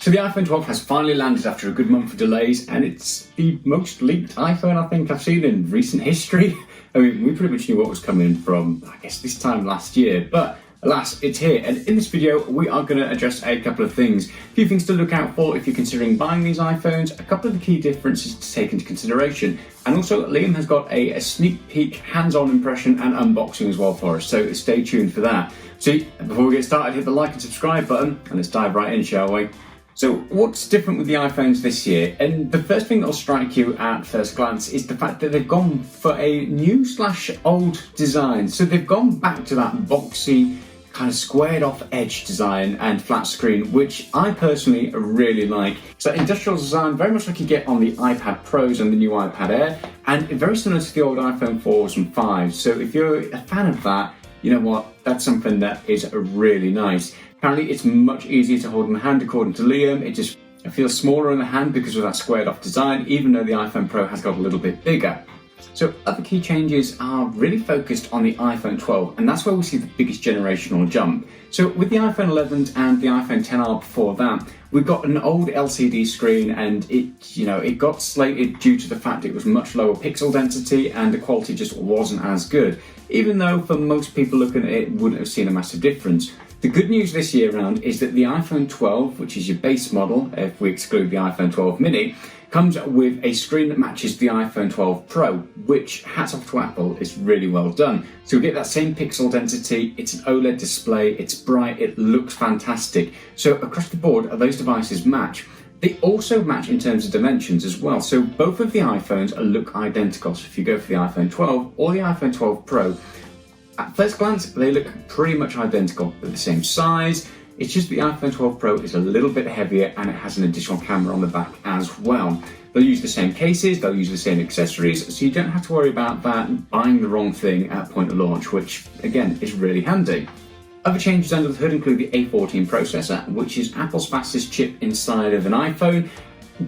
So the iPhone 12 has finally landed after a good month of delays, and it's the most leaked iPhone I think I've seen in recent history. I mean, we pretty much knew what was coming from, I guess, this time last year, but alas, it's here. And in this video, we are going to address a couple of things. A few things to look out for if you're considering buying these iPhones, a couple of the key differences to take into consideration, and also Liam has got a sneak peek, hands-on impression and unboxing as well for us, so stay tuned for that. So before we get started, hit the like and subscribe button, and let's dive right in, shall we? So what's different with the iPhones this year? And the first thing that'll strike you at first glance is the fact that they've gone for a new/old design. So they've gone back to that boxy, kind of squared off edge design and flat screen, which I personally really like. So industrial design, very much like you get on the iPad Pros and the new iPad Air, and very similar to the old iPhone 4s and 5s. So if you're a fan of that, you know what, that's something that is really nice. Apparently it's much easier to hold in the hand according to Liam. It feels smaller in the hand because of that squared off design, even though the iPhone Pro has got a little bit bigger. So other key changes are really focused on the iPhone 12, and that's where we see the biggest generational jump. So with the iPhone 11 and the iPhone XR before that, we've got an old LCD screen, and it got slated due to the fact it was much lower pixel density and the quality just wasn't as good, even though for most people looking at it wouldn't have seen a massive difference. The good news this year round is that the iPhone 12, which is your base model, if we exclude the iPhone 12 mini, comes with a screen that matches the iPhone 12 Pro, which, hats off to Apple, is really well done. So you get that same pixel density, it's an OLED display, it's bright, it looks fantastic. So across the board, those devices match. They also match in terms of dimensions as well. So both of the iPhones look identical. So if you go for the iPhone 12 or the iPhone 12 Pro, at first glance, they look pretty much identical. They're the same size. It's just the iPhone 12 Pro is a little bit heavier and it has an additional camera on the back as well. They'll use the same cases, they'll use the same accessories, so you don't have to worry about that buying the wrong thing at point of launch, which again is really handy. Other changes under the hood include the A14 processor, which is Apple's fastest chip inside of an iPhone.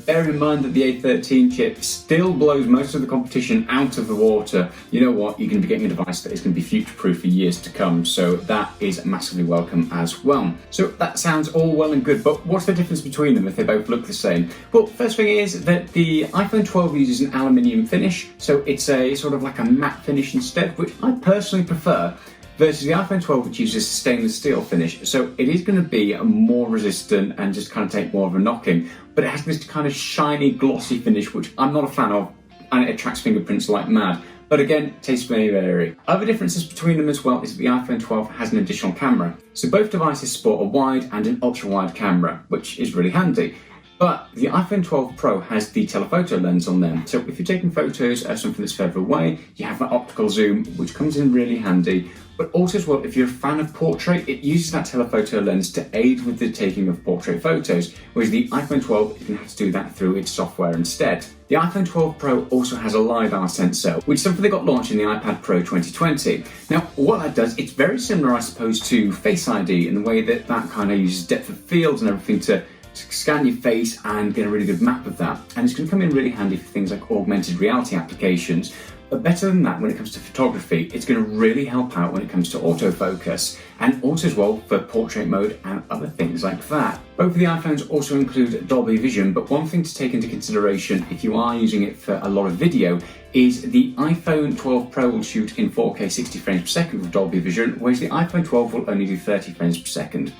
Bear in mind that the A13 chip still blows most of the competition out of the water. You know what, you're going to be getting a device that is going to be future-proof for years to come, so that is massively welcome as well. So that sounds all well and good, but what's the difference between them if they both look the same? Well, first thing is that the iPhone 12 uses an aluminium finish, so it's a sort of like a matte finish instead, which I personally prefer, versus the iPhone 12, which uses stainless steel finish. So it is going to be more resistant and just kind of take more of a knocking, but it has this kind of shiny, glossy finish, which I'm not a fan of, and it attracts fingerprints like mad. But again, tastes may vary. Other differences between them as well is that the iPhone 12 has an additional camera. So both devices sport a wide and an ultra-wide camera, which is really handy. But the iPhone 12 Pro has the telephoto lens on them. So if you're taking photos of something that's further away, you have that optical zoom, which comes in really handy. But also as well, if you're a fan of portrait, it uses that telephoto lens to aid with the taking of portrait photos, whereas the iPhone 12, you can have to do that through its software instead. The iPhone 12 Pro also has a LiDAR sensor, which is something that got launched in the iPad Pro 2020. Now, what that does, it's very similar, I suppose, to Face ID in the way that that kind of uses depth of field and everything to scan your face and get a really good map of that. And it's going to come in really handy for things like augmented reality applications. But better than that, when it comes to photography, it's going to really help out when it comes to autofocus, and also as well for portrait mode and other things like that. Both of the iPhones also include Dolby Vision, but one thing to take into consideration if you are using it for a lot of video is the iPhone 12 Pro will shoot in 4K 60 frames per second with Dolby Vision, whereas the iPhone 12 will only do 30 frames per second.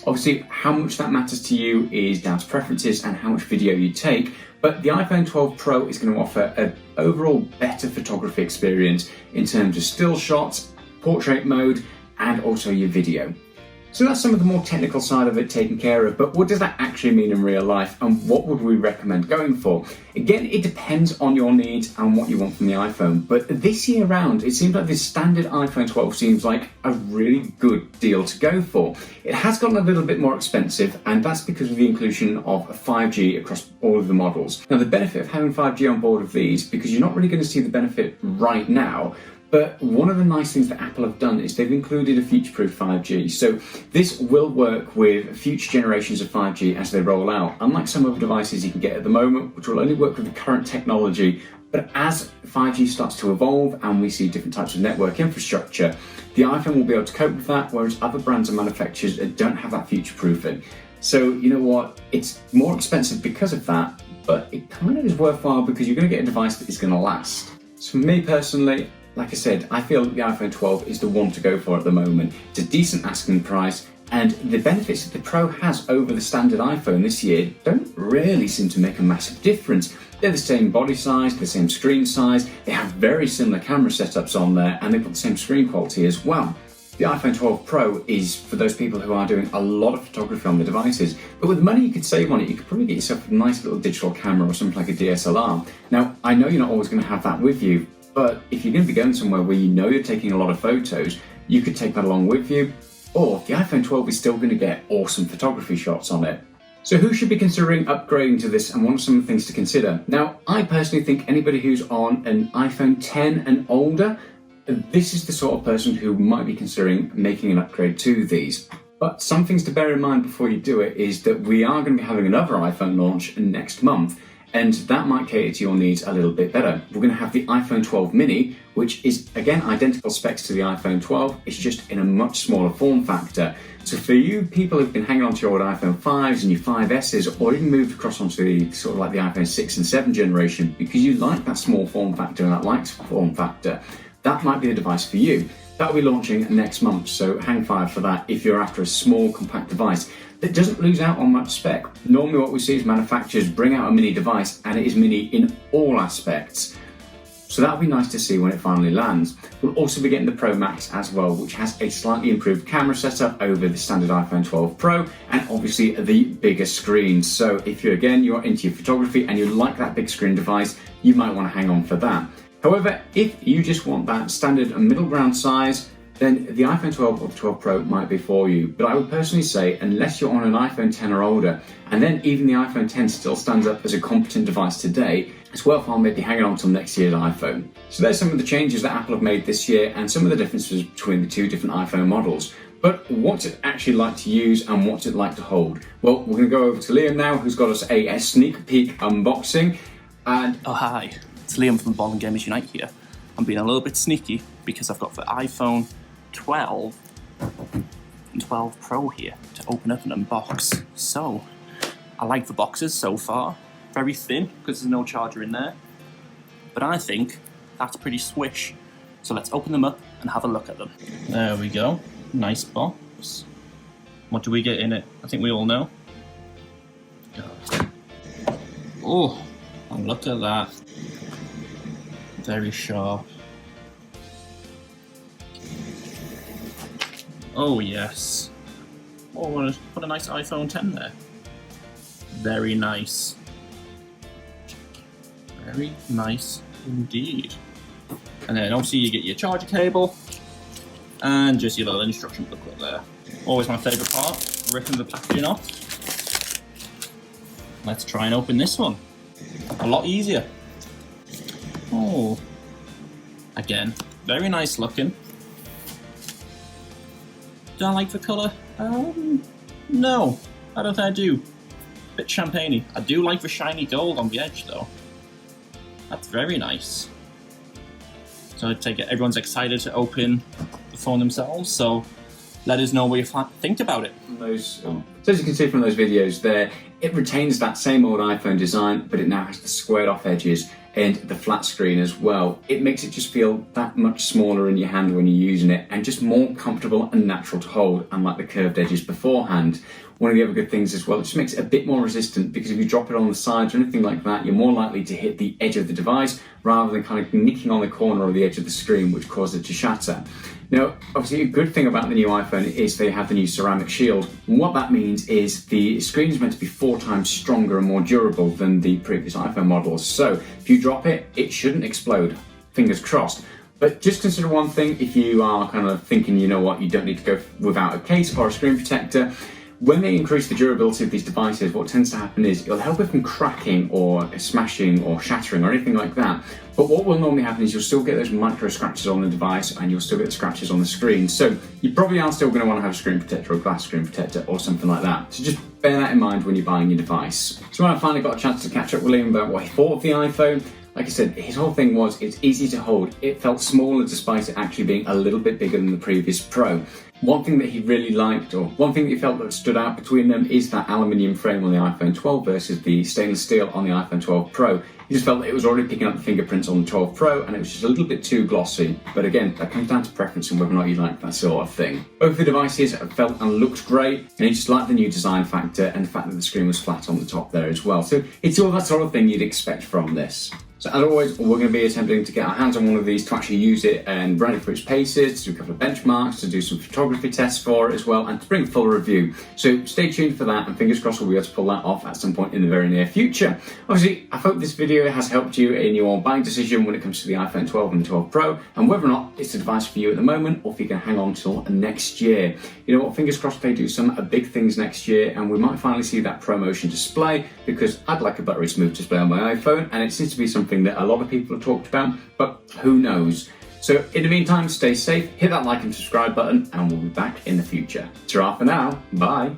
Obviously, how much that matters to you is down to preferences and how much video you take, but the iPhone 12 Pro is going to offer an overall better photography experience in terms of still shots, portrait mode, and also your video. So that's some of the more technical side of it taken care of, but what does that actually mean in real life, and what would we recommend going for? Again, it depends on your needs and what you want from the iPhone, but this year round, it seems like the standard iPhone 12 seems like a really good deal to go for. It has gotten a little bit more expensive, and that's because of the inclusion of 5G across all of the models. Now, the benefit of having 5G on board of these, because you're not really going to see the benefit right now, but one of the nice things that Apple have done is they've included a future-proof 5G. So this will work with future generations of 5G as they roll out. Unlike some other devices you can get at the moment, which will only work with the current technology, but as 5G starts to evolve and we see different types of network infrastructure, the iPhone will be able to cope with that, whereas other brands and manufacturers don't have that future-proofing. So you know what, it's more expensive because of that, but it kind of is worthwhile because you're going to get a device that is going to last. So for me personally, like I said, I feel the iPhone 12 is the one to go for at the moment. It's a decent asking price, and the benefits that the Pro has over the standard iPhone this year don't really seem to make a massive difference. They're the same body size, the same screen size, they have very similar camera setups on there, and they've got the same screen quality as well. The iPhone 12 Pro is for those people who are doing a lot of photography on the devices, but with the money you could save on it, you could probably get yourself a nice little digital camera or something like a DSLR. Now, I know you're not always going to have that with you, but if you're going to be going somewhere where you know you're taking a lot of photos, you could take that along with you, or the iPhone 12 is still going to get awesome photography shots on it. So who should be considering upgrading to this, and what are some of the things to consider? Now, I personally think anybody who's on an iPhone 10 and older, this is the sort of person who might be considering making an upgrade to these. But some things to bear in mind before you do it is that we are going to be having another iPhone launch next month, and that might cater to your needs a little bit better. We're going to have the iPhone 12 mini, which is again identical specs to the iPhone 12, it's just in a much smaller form factor. So for you people who've been hanging on to your old iPhone 5s and your 5Ss, or even moved across onto the sort of like the iPhone 6 and 7 generation because you like that small form factor and that light form factor, that might be the device for you. That'll be launching next month, so hang fire for that if you're after a small compact device that doesn't lose out on much spec. Normally what we see is manufacturers bring out a mini device and it is mini in all aspects. So that'll be nice to see when it finally lands. We'll also be getting the Pro Max as well, which has a slightly improved camera setup over the standard iPhone 12 Pro, and obviously the bigger screen. So if you're into your photography and you like that big screen device, you might want to hang on for that. However, if you just want that standard and middle ground size, then the iPhone 12 or the 12 Pro might be for you. But I would personally say, unless you're on an iPhone 10 or older, and then even the iPhone 10 still stands up as a competent device today, it's worthwhile maybe hanging on till next year's iPhone. So there's some of the changes that Apple have made this year and some of the differences between the two different iPhone models. But what's it actually like to use and what's it like to hold? Well, we're going to go over to Liam now, who's got us a sneak peek unboxing. And oh hi, it's Liam from Ball and Gamers Unite here. I'm being a little bit sneaky because I've got the iPhone 12 and 12 Pro here to open up and unbox. So, I like the boxes so far. Very thin because there's no charger in there. But I think that's pretty swish. So let's open them up and have a look at them. There we go. Nice box. What do we get in it? I think we all know. Oh, and look at that. Very sharp. Oh yes. Oh, what a nice iPhone 10 there. Very nice. Very nice indeed. And then obviously you get your charger cable and just your little instruction booklet there. Always my favourite part, ripping the packaging off. Let's try and open this one. A lot easier. Oh, again, very nice looking. Do I like the colour? No, I don't think I do. Bit champagne-y. I do like the shiny gold on the edge though. That's very nice. So I take it everyone's excited to open the phone themselves, so let us know what you think about it. So as you can see from those videos there, it retains that same old iPhone design, but it now has the squared off edges and the flat screen as well. It makes it just feel that much smaller in your hand when you're using it and just more comfortable and natural to hold, unlike the curved edges beforehand. One of the other good things as well, it just makes it a bit more resistant because if you drop it on the sides or anything like that, you're more likely to hit the edge of the device rather than kind of nicking on the corner or the edge of the screen, which causes it to shatter. Now, obviously a good thing about the new iPhone is they have the new ceramic shield. And what that means is the screen is meant to be 4 times stronger and more durable than the previous iPhone models. So if you drop it, it shouldn't explode. Fingers crossed. But just consider one thing if you are kind of thinking, you know what, you don't need to go without a case or a screen protector. When they increase the durability of these devices, what tends to happen is it'll help it from cracking or smashing or shattering or anything like that. But what will normally happen is you'll still get those micro scratches on the device and you'll still get the scratches on the screen. So you probably are still going to want to have a screen protector or a glass screen protector or something like that. So just bear that in mind when you're buying your device. So when I finally got a chance to catch up with Liam about what he thought of the iPhone, like I said, his whole thing was it's easy to hold. It felt smaller despite it actually being a little bit bigger than the previous Pro. One thing that he really liked, or one thing that he felt that stood out between them, is that aluminium frame on the iPhone 12 versus the stainless steel on the iPhone 12 Pro. He just felt that it was already picking up the fingerprints on the 12 Pro and it was just a little bit too glossy. But again, that comes down to preference and whether or not you like that sort of thing. Both the devices felt and looked great, and he just liked the new design factor and the fact that the screen was flat on the top there as well. So it's all that sort of thing you'd expect from this. So as always, we're going to be attempting to get our hands on one of these to actually use it and run it for its paces, to do a couple of benchmarks, to do some photography tests for it as well, and to bring a full review. So stay tuned for that, and fingers crossed we'll be able to pull that off at some point in the very near future. Obviously, I hope this video has helped you in your buying decision when it comes to the iPhone 12 and the 12 Pro, and whether or not it's a device for you at the moment, or if you can hang on till next year. You know what, fingers crossed they do some big things next year, and we might finally see that ProMotion display, because I'd like a buttery smooth display on my iPhone, and it seems to be something that a lot of people have talked about, but who knows. So in the meantime, stay safe, hit that like and subscribe button, and we'll be back in the future. Ta-ra for now, bye.